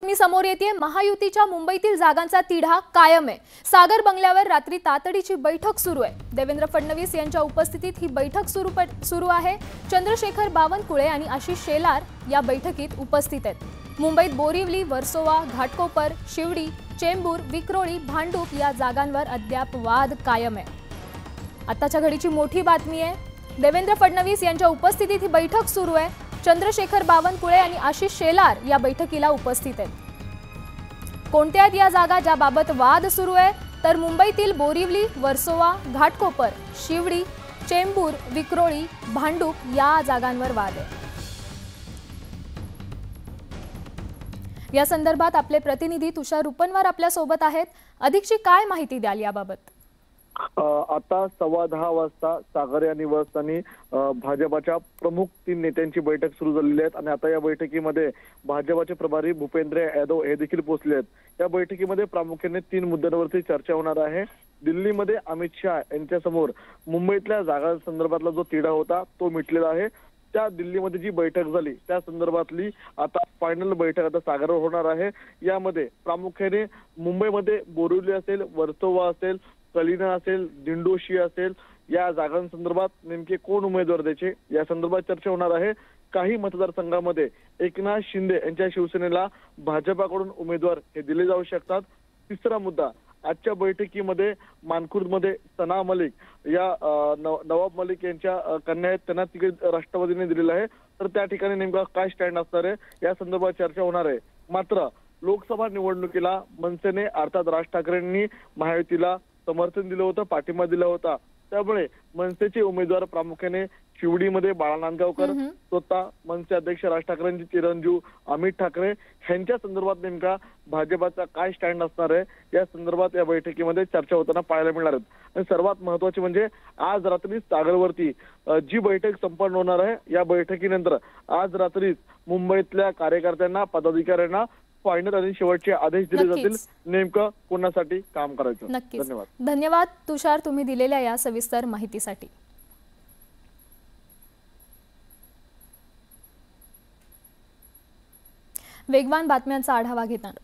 बातमी समोर येते। महायुतीच्या मुंबईतील जागांचा तिढा कायम आहे। सागर बंगल्यावर रात्री तातडीची बैठक सुरू आहे। देवेंद्र फडणवीस यांच्या उपस्थितीत ही बैठक सुरू आहे। चंद्रशेखर बावनकुळे आणि आशिष शेलार या बैठकीत उपस्थित आहेत। मुंबईत बोरिवली, वर्सोवा, घाटकोपर, शिवडी, चेंबूर, विक्रोळी, भांडूप या जागांवर अद्याप वाद कायम आहे। आताच्या घडीची मोठी बातमी आहे। देवेंद्र फडणवीस यांच्या उपस्थितीत ही बैठक सुरू आहे। चंद्रशेखर बावनकुळे आणि आशिष शेलार या बैठकीला उपस्थित आहेत। कोणत्या या जागा ज्याबाबत वाद सुरू आहे तर मुंबईतील बोरिवली, वर्सोवा, घाटकोपर, शिवडी, चेंबूर, विक्रोळी, भांडूप या जागांवर वाद आहे। या संदर्भात आपले प्रतिनिधी तुषार रुपनवार आपल्या सोबत आहेत। अधिकची काय माहिती द्याल याबाबत? आता 10:15 वाजता सागर या निवासस्थानी भाजपाच्या प्रमुख 3 नेत्यांची बैठक सुरू झालेली आहे आणि आता या बैठकीमध्ये भाजपाचे प्रभारी भूपेंद्र यादव हे देखील पोहोचले आहेत। या बैठकीमध्ये प्रामुख्याने 3 मुद्द्यांवरती चर्चा होणार आहे। दिल्लीमध्ये अमित शहा यांच्या समोर मुंबईतल्या जागांसंदर्भातला जो तिढा होता तो मिटलेला आहे। त्या दिल्लीमध्ये जी बैठक झाली त्या संदर्भातली आता फायनल बैठक आता सागरवर होणार आहे। यामध्ये प्रामुख्याने मुंबईमध्ये बोरिवली असेल, वर्सोवा असेल, कलिना असेल, दिंडोशी असेल या जागांसंदर्भात नेमके कोण उमेदवार द्यायचे या संदर्भात चर्चा होणार आहे। काही मतदारसंघामध्ये एकनाथ शिंदे यांच्या शिवसेनेला भाजपाकडून उमेदवार हे दिले जाऊ शकतात। तिसरा मुद्दा आजच्या बैठकीमध्ये मानखुर्दमध्ये सना मलिक या नवाब मलिक यांच्या कन्या आहेत, त्यांना तिकीट राष्ट्रवादीने दिलेलं आहे। तर त्या ठिकाणी नेमका काय स्टँड असणार आहे या संदर्भात चर्चा होणार आहे। मात्र लोकसभा निवडणुकीला मनसेने अर्थात राज ठाकरेंनी महायुतीला समर्थन दिलं होतं, पाठिंबा दिला होता। त्यामुळे मनसेचे उमेदवार प्रामुख्याने शिवडीमध्ये बाळा नांदगावकर, स्वतः मनसे अध्यक्ष राज ठाकरेंचे चिरंजीव अमित ठाकरे यांच्या संदर्भात नेमका भाजपाचा काय स्टँड असणार आहे या संदर्भात या बैठकीमध्ये चर्चा होताना पाहायला मिळणार आहे। आणि सर्वात महत्त्वाचे म्हणजे आज रात्री सागरवरती जी बैठक संपन्न होणार आहे या बैठकीनंतर आज रात्री मुंबईतल्या कार्यकर्त्यांना, पदाधिकाऱ्यांना फायनल आणि शेवटचे आदेश दिले जातील नेमकं कोणासाठी काम करायचं। धन्यवाद। धन्यवाद तुषार, तुम्ही दिलेल्या या सविस्तर माहितीसाठी। वेगवान बातम्यांचा आढावा घेणार।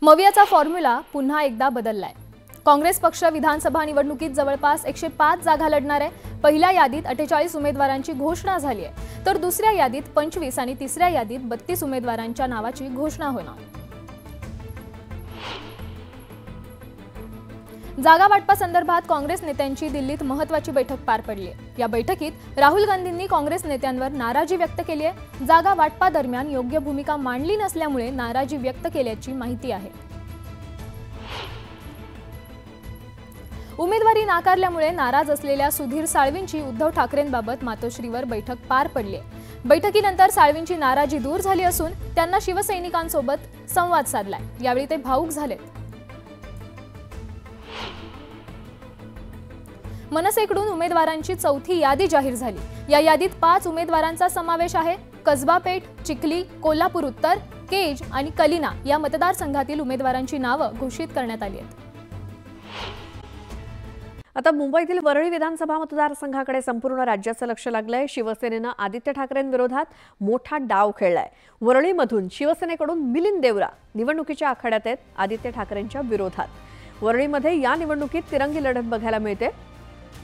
मवियाचा फॉर्म्युला पुन्हा एकदा बदललाय। काँग्रेस पक्ष विधानसभा निवडणुकीत जवळपास 105 जागा लढणार आहे। पहिल्या यादीत 48 उमेदवारांची घोषणा झाली आहे तर दुसऱ्या यादीत 25 आणि तिसऱ्या यादीत 32 उमेदवारांच्या नावाची घोषणा होणार। जागा वाटपासंदर्भात काँग्रेस नेत्यांची दिल्लीत महत्त्वाची बैठक पार पडली आहे। या बैठकीत राहुल गांधींनी काँग्रेस नेत्यांवर नाराजी व्यक्त केली आहे। जागा वाटपादरम्यान योग्य भूमिका मांडली नसल्यामुळे नाराजी व्यक्त केल्याची माहिती आहे। उमेदवारी नाकारल्यामुळे नाराज असलेल्या सुधीर साळवींची उद्धव ठाकरेंबाबत मातोश्रीवर बैठक पार पडली आहे। बैठकीनंतर साळवींची नाराजी दूर झाली असून त्यांना शिवसैनिकांसोबत संवाद साधलाय। यावेळी ते भावूक झालेत। मनसेकडून उमेदवारांची चौथी यादी जाहीर झाली। या यादीत 5 उमेदवारांचा समावेश आहे। कसबा पेठ, चिखली, कोल्हापूर उत्तर, केज आणि कलिना या मतदारसंघातील उमेदवारांची नावं घोषित करण्यात आली आहेत। आता मुंबईतील वरळी विधानसभा मतदारसंघाकडे संपूर्ण राज्याचं लक्ष लागलंय। शिवसेनेनं आदित्य ठाकरेंविरोधात मोठा डाव खेळलाय। वरळीमधून शिवसेनेकडून मिलिंद देवरा निवडणुकीच्या आखाड्यात आहेत आदित्य ठाकरेंच्या विरोधात। वरळीमध्ये या निवडणुकीत तिरंगी लढत बघायला मिळते।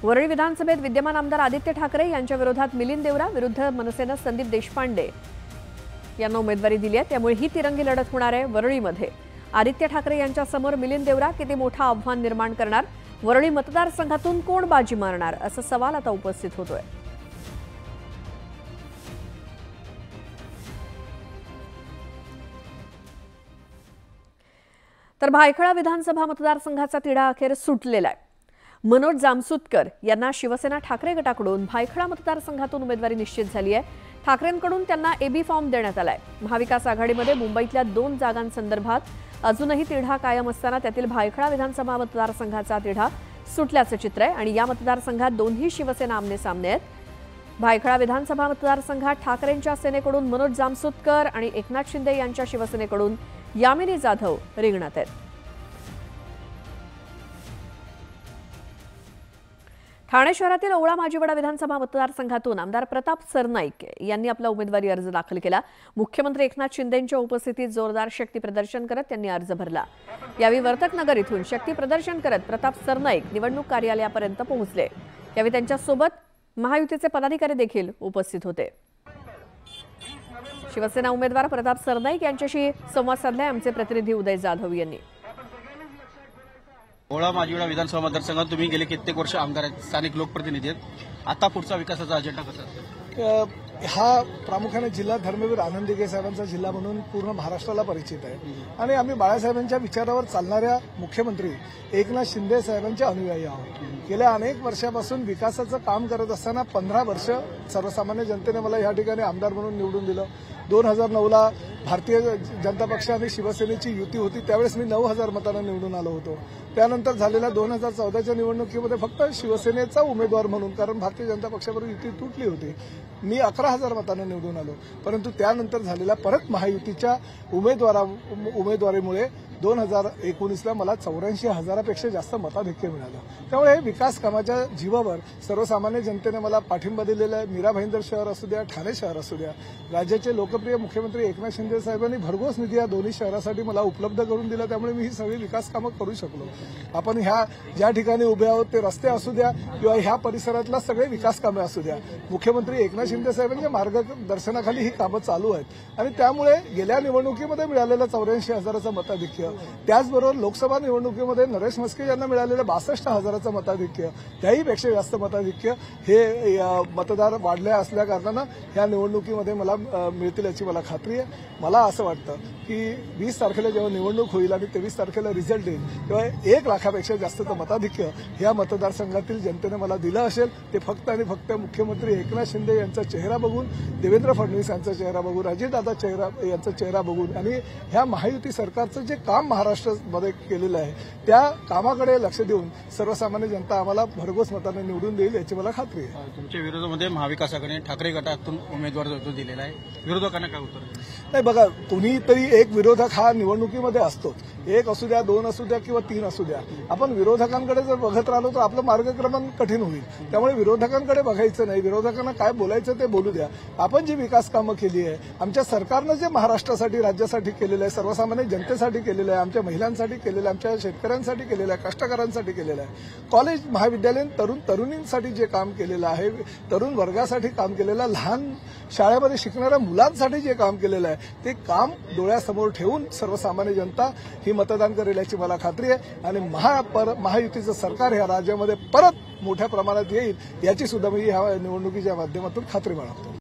वरळी विधानसभेत विद्यमान आमदार आदित्य ठाकरे यांच्या विरोधात मिलिंद देवरा विरुद्ध मनसेनं संदीप देशपांडे यांना उमेदवारी दिली आहे, त्यामुळे ही तिरंगी लढत होणार आहे। वरळीमध्ये आदित्य ठाकरे यांच्या समोर मिलिंद देवरा किती मोठं आव्हान निर्माण करणार, वरळी मतदारसंघातून कोण बाजी मारणार असा सवाल आता उपस्थित होतोय। तर भायखळा विधानसभा मतदारसंघाचा तिढा अखेर सुटलेला आहे। मनोज जामसुतकर यांना शिवसेना ठाकरे गटाकडून भायखळा मतदारसंघातून उमेदवारी निश्चित झाली आहे। ठाकरेंकडून त्यांना एबी फॉर्म देण्यात आलाय। महाविकास आघाडीमध्ये मुंबईतल्या 2 जागांसंदर्भात अजूनही तिढा कायम असताना त्यातील भायखळा विधानसभा मतदारसंघाचा तिढा सुटल्याचं चित्र आहे आणि या मतदारसंघात दोन्ही शिवसेना आमने सामने आहेत। भायखळा विधानसभा मतदारसंघात ठाकरेंच्या सेनेकडून मनोज जामसुतकर आणि एकनाथ शिंदे यांच्या शिवसेनेकडून यामिनी जाधव रिंगणात आहेत। ठाणे शहरातील ओवळा माजिवडा विधानसभा मतदारसंघातून आमदार प्रताप सरनाईक यांनी आपला उमेदवारी अर्ज दाखल केला। मुख्यमंत्री एकनाथ शिंदेंच्या उपस्थितीत जोरदार शक्ती प्रदर्शन करत त्यांनी अर्ज भरला। यावेळी वर्तकनगर इथून शक्ती प्रदर्शन करत प्रताप सरनाईक निवडणूक कार्यालयापर्यंत पोहोचले। यावेळी त्यांच्यासोबत महायुतीचे पदाधिकारी देखील उपस्थित होते। शिवसेना उमेदवार प्रताप सरनाईक यांच्याशी संवाद साधलाय आमचे प्रतिनिधी उदय जाधव यांनी। ओवळा माजिवडा विधानसभा मतदारसंघात तुम्ही गेले कित्येक वर्ष आमदार आहेत, स्थानिक लोकप्रतिनिधी आहेत। आता पुढचा विकासाचा अजेंडा कसा असेल? हा प्रामुख्याने जिल्हा धर्मवीर आनंद दिघे साहेबांचा जिल्हा म्हणून पूर्ण महाराष्ट्राला परिचित आहे आणि आम्ही बाळासाहेबांच्या विचारावर चालणाऱ्या मुख्यमंत्री एकनाथ शिंदे साहेबांचे अनुयायी आहोत। गेल्या अनेक वर्षापासून विकासाचं काम करत असताना 15 वर्ष सर्वसामान्य जनतेने मला या ठिकाणी आमदार म्हणून निवडून दिलं। 2009ला भारतीय जनता पक्ष आणि शिवसेनेची युती होती, त्यावेळेस मी 9000 मतांना निवडून आलो होतो। त्यानंतर झालेल्या 2014च्या निवडणुकीमध्ये फक्त शिवसेनेचा उमेदवार म्हणून, कारण भारतीय जनता पक्षाबरोबर युती तुटली होती, मी 11000 मतांना निवडून आलो। परंतु त्यानंतर झालेल्या परत महायुतीच्या उमेदवारीमुळे 2019ला मला 84,000पेक्षा जास्त मताधिक्य मिळालं। त्यामुळे हे विकास कामाच्या जीवावर सर्वसामान्य जनतेने मला पाठिंबा दिलेला आहे। मीरा भाईंदर शहर असू द्या, ठाणे शहर असू द्या, राज्याचे लोकप्रिय मुख्यमंत्री एकनाथ शिंदे साहेबांनी भरघोस निधी या दोन्ही शहरासाठी मला उपलब्ध करून दिला। त्यामुळे मी ही सगळी विकास कामं करू शकलो। आपण ह्या ज्या ठिकाणी उभे आहोत ते रस्ते असू द्या किंवा ह्या परिसरातला सगळे विकास कामे असू द्या, मुख्यमंत्री एकनाथ शिंदे साहेबांच्या मार्गदर्शनाखाली ही कामं चालू आहेत आणि त्यामुळे गेल्या निवडणुकीमध्ये मिळालेलं 84,000चं मताधिक्य, त्याचबरोबर लोकसभा निवडणुकीमध्ये नरेश म्हस्के यांना मिळालेलं 62,000चं मताधिक्य, त्याहीपेक्षा जास्त मताधिक्य हे मतदार वाढले असल्या कारणानं ह्या निवडणुकीमध्ये मला मिळतील याची मला खात्री आहे। मला असं वाटतं की 20 तारखेला जेव्हा निवडणूक होईल आणि 23 तारखेला रिझल्ट येईल तेव्हा 1 लाखापेक्षा जास्तचं मताधिक्य ह्या मतदारसंघातील जनतेने मला दिलं असेल। ते फक्त आणि फक्त मुख्यमंत्री एकनाथ शिंदे यांचा चेहरा बघून, देवेंद्र फडणवीस यांचा चेहरा बघून, अजितदादा यांचा चेहरा बघून आणि ह्या महायुती सरकारचं जे काम महाराष्ट्रामध्ये केलेलं आहे त्या कामाकडे लक्ष देऊन सर्वसामान्य जनता आम्हाला भरघोस मताने निवडून देईल याची मला खात्री आहे। तुमच्या विरोधामध्ये महाविकास आघाडीने ठाकरे गटातून उमेदवार दिलेला आहे, विरोधकांना काय उत्तर? नाही बघा, कुणीतरी एक विरोधक हा निवडणुकीमध्ये असतोच, 1 असू द्या, 2 असू द्या किंवा 3 असू द्या। आपण विरोधकांकडे जर बघत राहिलो तर आपलं मार्गक्रमण कठीण होईल। त्यामुळे विरोधकांकडे बघायचं नाही, विरोधकांना काय बोलायचं ते बोलू द्या। आपण जी विकास कामं केली आहे, आमच्या सरकारनं जे महाराष्ट्रासाठी, राज्यासाठी केलेलं आहे, सर्वसामान्य जनतेसाठी केलेलं आहे, आमच्या महिलांसाठी केलेलं आहे, आमच्या शेतकऱ्यांसाठी केलेलं आहे, कष्टकऱ्यांसाठी केलेलं आहे, कॉलेज महाविद्यालयीन तरुणींसाठी जे काम केलेलं आहे, तरुण वर्गासाठी काम केलेलं आहे, लहान शाळेमध्ये शिकणाऱ्या मुलांसाठी जे काम केलेलं आहे ते काम डोळ्यासमोर ठेवून सर्वसामान्य जनता ही मतदान करेल याची मला खात्री आहे आणि महायुतीचं सरकार ह्या राज्यामध्ये परत मोठ्या प्रमाणात येईल याची सुद्धा मी ह्या निवडणुकीच्या माध्यमातून खात्री बाळगतो।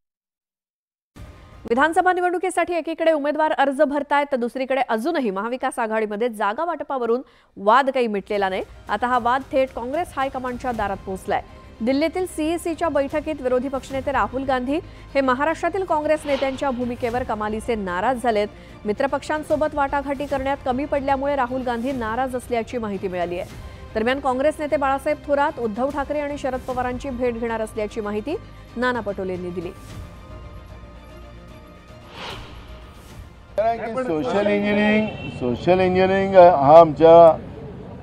विधानसभा निवडणुकीसाठी एकीकडे उमेदवार अर्ज भरतायत तर दुसरीकडे अजूनही महाविकास आघाडीमध्ये जागा वाटपावरून वाद काही मिटलेला नाही। आता हा वाद थेट काँग्रेस हायकमांडच्या दारात पोहोचलाय। दिल्लीतील सीईसीच्या बैठकीत विरोधी पक्षनेते राहुल गांधी हे महाराष्ट्रातील काँग्रेस नेत्यांच्या भूमिकेवर कमालीचे नाराज झालेत। मित्रपक्षांसोबत वाटाघाटी करण्यात कमी पडल्यामुळे राहुल गांधी नाराज असल्याची माहिती मिळाली आहे। दरम्यान काँग्रेस नेते बाळासाहेब थोरात उद्धव ठाकरे आणि शरद पवारांची भेट घेणार असल्याची माहिती नाना पटोलेंनी दिली। सोशल इंजिनिअरिंग हा आमच्या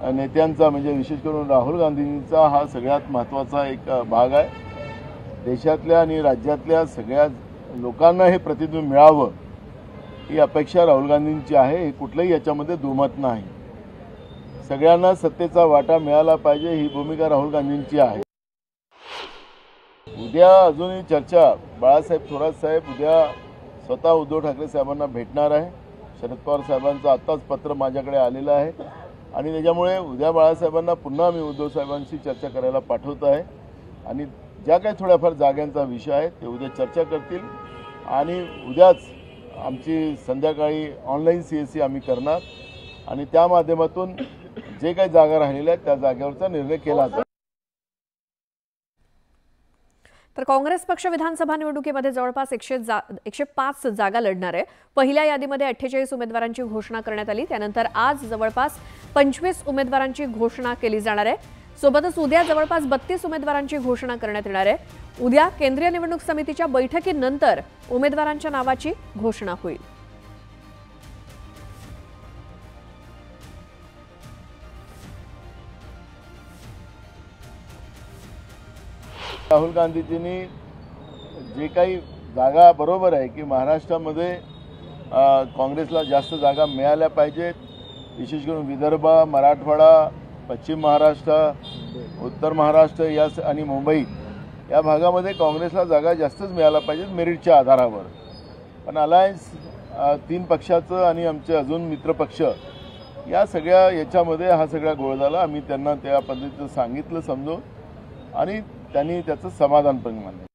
नेत्यांचा, म्हणजे विशेष करून राहुल गांधींचा हा सगळ्यात महत्त्वाचा एक भाग आहे। देशातल्या आणि राज्यातल्या सगळ्या लोकांना हे प्रतिनिधित्व मिळावं ही अपेक्षा राहुल गांधींची आहे, हे कुठलंही याच्यामध्ये दुमत नाही। सगळ्यांना सत्तेचा वाटा मिळाला पाहिजे ही भूमिका राहुल गांधींची आहे। उद्या अजूनही चर्चा, बाळासाहेब थोरात साहेब उद्या स्वतः उद्धव ठाकरे साहेबांना भेटणार आहे। शरद पवार साहेबांचं आत्ताच पत्र माझ्याकडे आलेलं आहे आणि त्याच्यामुळे उद्या बाळासाहेबांना पुन्हा मी उद्धव साहेबांशी चर्चा करायला पाठवत आहे आणि ज्या काही थोड्याफार जागांचा विषय आहे ते उद्या चर्चा करतील आणि उद्याच आमची संध्याकाळी ऑनलाईन सीएससी आम्ही करणार आणि त्या माध्यमातून जे काही जागा राहिलेल्या आहेत त्या जागेवरचा निर्णय केला जाईल। तर काँग्रेस पक्ष विधानसभा निवडणुकीमध्ये जवळपास 105 जागा लढणार आहे। पहिल्या यादीमध्ये 48 उमेदवारांची घोषणा करण्यात आली, त्यानंतर आज जवळपास 25 उमेदवारांची घोषणा केली जाणार आहे। सोबतच उद्या जवळपास 32 उमेदवारांची घोषणा करण्यात येणार आहे। उद्या केंद्रीय निवडणूक समितीच्या बैठकीनंतर उमेदवारांच्या नावाची घोषणा होईल। राहुल गांधीजींनी जे काही जागा बरोबर आहे की महाराष्ट्रामध्ये काँग्रेसला जास्त जागा मिळाल्या पाहिजेत, विशेष करून विदर्भ, मराठवाडा, पश्चिम महाराष्ट्र, उत्तर महाराष्ट्र या आणि मुंबई या भागामध्ये काँग्रेसला जागा जास्तच मिळायला पाहिजेत मेरिटच्या आधारावर. पण अलायन्स 3 पक्षाचं आणि आमचे अजून मित्रपक्ष या सगळ्या याच्यामध्ये हा सगळा गोळ झाला. आम्ही त्यांना त्या पद्धतीचं सांगितलं समजून आणि त्यांनी त्याचं समाधान पण मानलं.